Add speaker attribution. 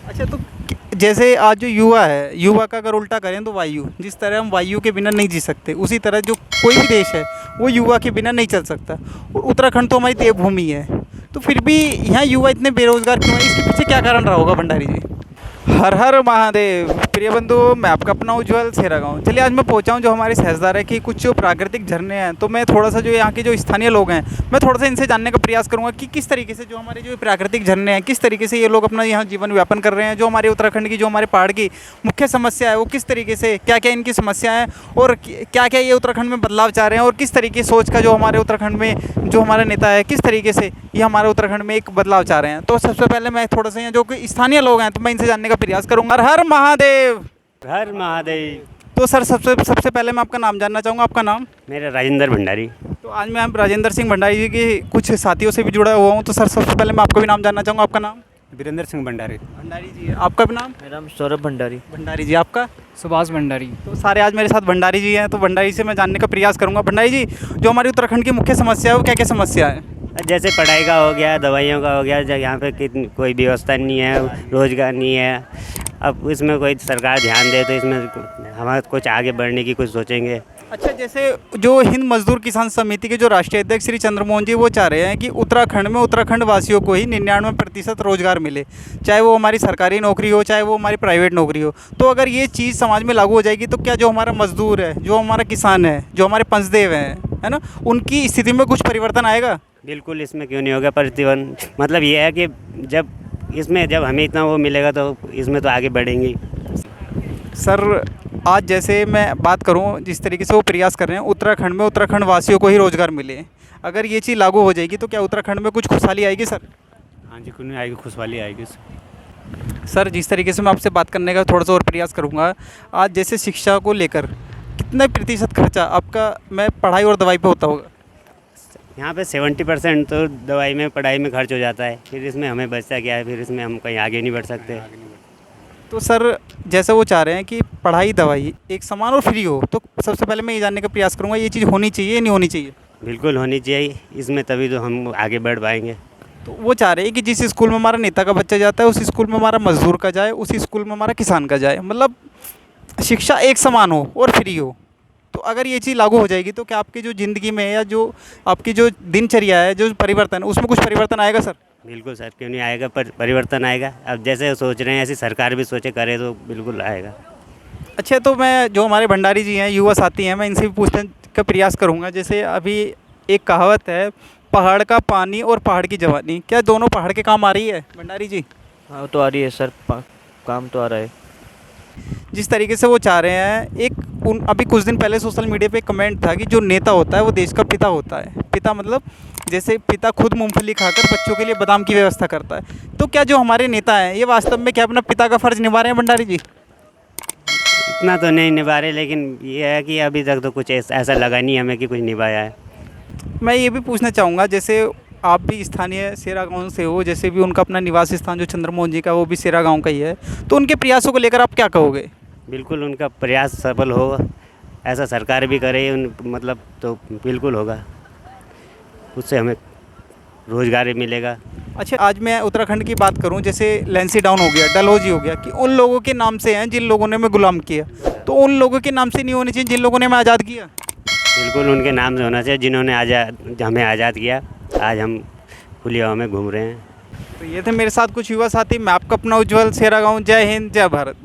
Speaker 1: अच्छा, तो जैसे आज जो युवा है, युवा का अगर उल्टा करें तो वायु, जिस तरह हम वायु के बिना नहीं जी सकते, उसी तरह जो कोई भी देश है वो युवा के बिना नहीं चल सकता। और उत्तराखंड तो हमारी देवभूमि है, तो फिर भी यहाँ युवा इतने बेरोजगार क्यों है? इसके पीछे क्या कारण रहा होगा भंडारी जी? हर हर महादेव। प्रिय बंधु, मैं आपका अपना उज्जवल सेरा गाँव। चलिए, आज मैं पहुंचा हूं जो हमारे सहजदार है कि कुछ जो प्राकृतिक झरने हैं, तो मैं थोड़ा सा जो यहाँ के जो स्थानीय लोग हैं, मैं थोड़ा सा इनसे जानने का प्रयास करूंगा कि किस तरीके से जो हमारे जो प्राकृतिक झरने हैं, किस तरीके से ये लोग अपना यहाँ जीवन व्यापन कर रहे हैं। जो हमारे उत्तराखंड की, जो हमारे पहाड़ की मुख्य समस्या है, वो किस तरीके से, क्या क्या इनकी समस्या है, और क्या क्या ये उत्तराखंड में बदलाव चाह रहे हैं, और किस तरीके की सोच का जो हमारे उत्तराखंड में जो हमारा नेता है, किस तरीके से ये हमारे उत्तराखंड में एक बदलाव चाह रहे हैं। तो सबसे पहले मैं थोड़ा सा यहाँ जो कि स्थानीय लोग हैं, तो मैं इनसे जानने का प्रयास करूंगा। हर हर महादेव।
Speaker 2: हर महादेव।
Speaker 1: तो सर, सबसे सबसे पहले मैं आपका नाम जानना चाहूँगा। आपका नाम?
Speaker 2: मेरा राजेंद्र भंडारी।
Speaker 1: तो आज मैं राजेंद्र सिंह भंडारी जी के कुछ साथियों से भी जुड़ा हुआ हूँ। तो सर, सबसे पहले मैं आपका भी नाम जानना चाहूँगा। आपका नाम?
Speaker 3: वीरेंद्र सिंह भंडारी।
Speaker 1: भंडारी जी। आपका भी नाम?
Speaker 4: मेरा नाम सौरभ भंडारी।
Speaker 1: भंडारी जी। आपका?
Speaker 3: सुभाष भंडारी।
Speaker 1: तो सारे आज मेरे साथ भंडारी जी हैं, तो भंडारी से मैं जानने का प्रयास करूँगा। भंडारी जी, जो हमारी उत्तराखंड की मुख्य समस्या है वो क्या क्या समस्या है?
Speaker 2: जैसे पढ़ाई का हो गया, दवाइयों का हो गया, यहाँ पे कितनी कोई व्यवस्था नहीं है, रोजगार नहीं है। अब इसमें कोई सरकार ध्यान दे तो इसमें हमारा कुछ आगे बढ़ने की कुछ सोचेंगे।
Speaker 1: अच्छा, जैसे जो हिंद मजदूर किसान समिति के जो राष्ट्रीय अध्यक्ष श्री चंद्रमोहन जी, वो चाह रहे हैं कि उत्तराखंड में उत्तराखंड वासियों को ही 99% रोजगार मिले, चाहे वो हमारी सरकारी नौकरी हो, चाहे वो हमारी प्राइवेट नौकरी हो। तो अगर ये चीज़ समाज में लागू हो जाएगी, तो क्या जो हमारा मजदूर है, जो हमारा किसान है, जो हमारे पंचदेव हैं, है ना, उनकी स्थिति में कुछ परिवर्तन आएगा?
Speaker 2: बिल्कुल, इसमें क्यों नहीं होगा प्रतिबंध। मतलब ये है कि जब हमें इतना वो मिलेगा तो इसमें तो आगे बढ़ेंगे।
Speaker 1: सर, आज जैसे मैं बात करूं, जिस तरीके से वो प्रयास कर रहे हैं उत्तराखंड में उत्तराखंड वासियों को ही रोज़गार मिले, अगर ये चीज़ लागू हो जाएगी तो क्या उत्तराखंड में कुछ खुशहाली आएगी सर?
Speaker 3: हाँ जी, क्यों नहीं आएगी, खुशहाली आएगी।
Speaker 1: सर, जिस तरीके से मैं आपसे बात करने का थोड़ा सा और प्रयास करूंगा, आज जैसे शिक्षा को लेकर कितना प्रतिशत खर्चा आपका मैं पढ़ाई और दवाई पे होता होगा?
Speaker 2: यहाँ पे 70% तो दवाई में, पढ़ाई में खर्च हो जाता है। फिर इसमें हमें बचता क्या है? फिर इसमें हम कहीं आगे नहीं बढ़ सकते।
Speaker 1: तो सर, जैसे वो चाह रहे हैं कि पढ़ाई दवाई एक समान और फ्री हो, तो सबसे पहले मैं ये जानने का प्रयास करूँगा, ये चीज़ होनी चाहिए या नहीं होनी चाहिए?
Speaker 2: बिल्कुल होनी चाहिए, इसमें तभी तो हम आगे बढ़ पाएंगे।
Speaker 1: तो वो चाह रहे हैं कि जिस स्कूल में हमारा नेता का बच्चा जाता है, उस स्कूल में हमारा मजदूर का जाए, उसी स्कूल में हमारा किसान का जाए, मतलब शिक्षा एक समान हो और फ्री हो। तो अगर ये चीज़ लागू हो जाएगी, तो क्या आपकी जो ज़िंदगी में या जो आपकी जो दिनचर्या है, जो परिवर्तन है, उसमें कुछ परिवर्तन आएगा सर?
Speaker 2: बिल्कुल सर, क्यों नहीं आएगा, पर परिवर्तन आएगा। अब जैसे सोच रहे हैं ऐसी सरकार भी सोचे करे तो बिल्कुल आएगा।
Speaker 1: अच्छा, तो मैं जो हमारे भंडारी जी हैं, युवा साथी हैं, मैं इनसे भी पूछने का प्रयास करूँगा। जैसे अभी एक कहावत है, पहाड़ का पानी और पहाड़ की जवानी, क्या दोनों पहाड़ के काम आ रही है भंडारी जी?
Speaker 4: हाँ, तो आ रही है सर, काम तो आ रहा है।
Speaker 1: जिस तरीके से वो चाह रहे हैं, अभी कुछ दिन पहले सोशल मीडिया पे कमेंट था कि जो नेता होता है वो देश का पिता होता है। पिता मतलब जैसे पिता खुद मूंगफली खाकर बच्चों के लिए बादाम की व्यवस्था करता है। तो क्या जो हमारे नेता हैं, ये वास्तव में क्या अपना पिता का फ़र्ज़ निभा रहे हैं भंडारी जी?
Speaker 2: इतना तो नहीं निभा रहे, लेकिन ये है कि अभी तक तो कुछ ऐसा लगा नहीं हमें कि कुछ निभाया है।
Speaker 1: मैं ये भी पूछना चाहूँगा, जैसे आप भी स्थानीय सेरा गाँव से हो, जैसे भी उनका अपना निवास स्थान जो चंद्रमोहन जी का, वो भी सेरा गाँव का ही है, तो उनके प्रयासों को लेकर आप क्या कहोगे?
Speaker 2: बिल्कुल उनका प्रयास सफल हो, ऐसा सरकार भी करे मतलब तो बिल्कुल होगा, उससे हमें रोज़गार मिलेगा।
Speaker 1: अच्छा, आज मैं उत्तराखंड की बात करूं, जैसे लैंसी डाउन हो गया, डलहौजी हो गया, कि उन लोगों के नाम से हैं जिन लोगों ने हमें गुलाम किया, तो उन लोगों के नाम से नहीं होने चाहिए जिन लोगों ने हमें आज़ाद किया?
Speaker 2: बिल्कुल उनके नाम से होना चाहिए जिन्होंने हमें आज़ाद किया। आज हम खुली हवा में घूम रहे हैं।
Speaker 1: तो ये थे मेरे साथ कुछ युवा साथी। मैं आपका अपना उज्जवल सेरा गाँव। जय हिंद, जय भारत।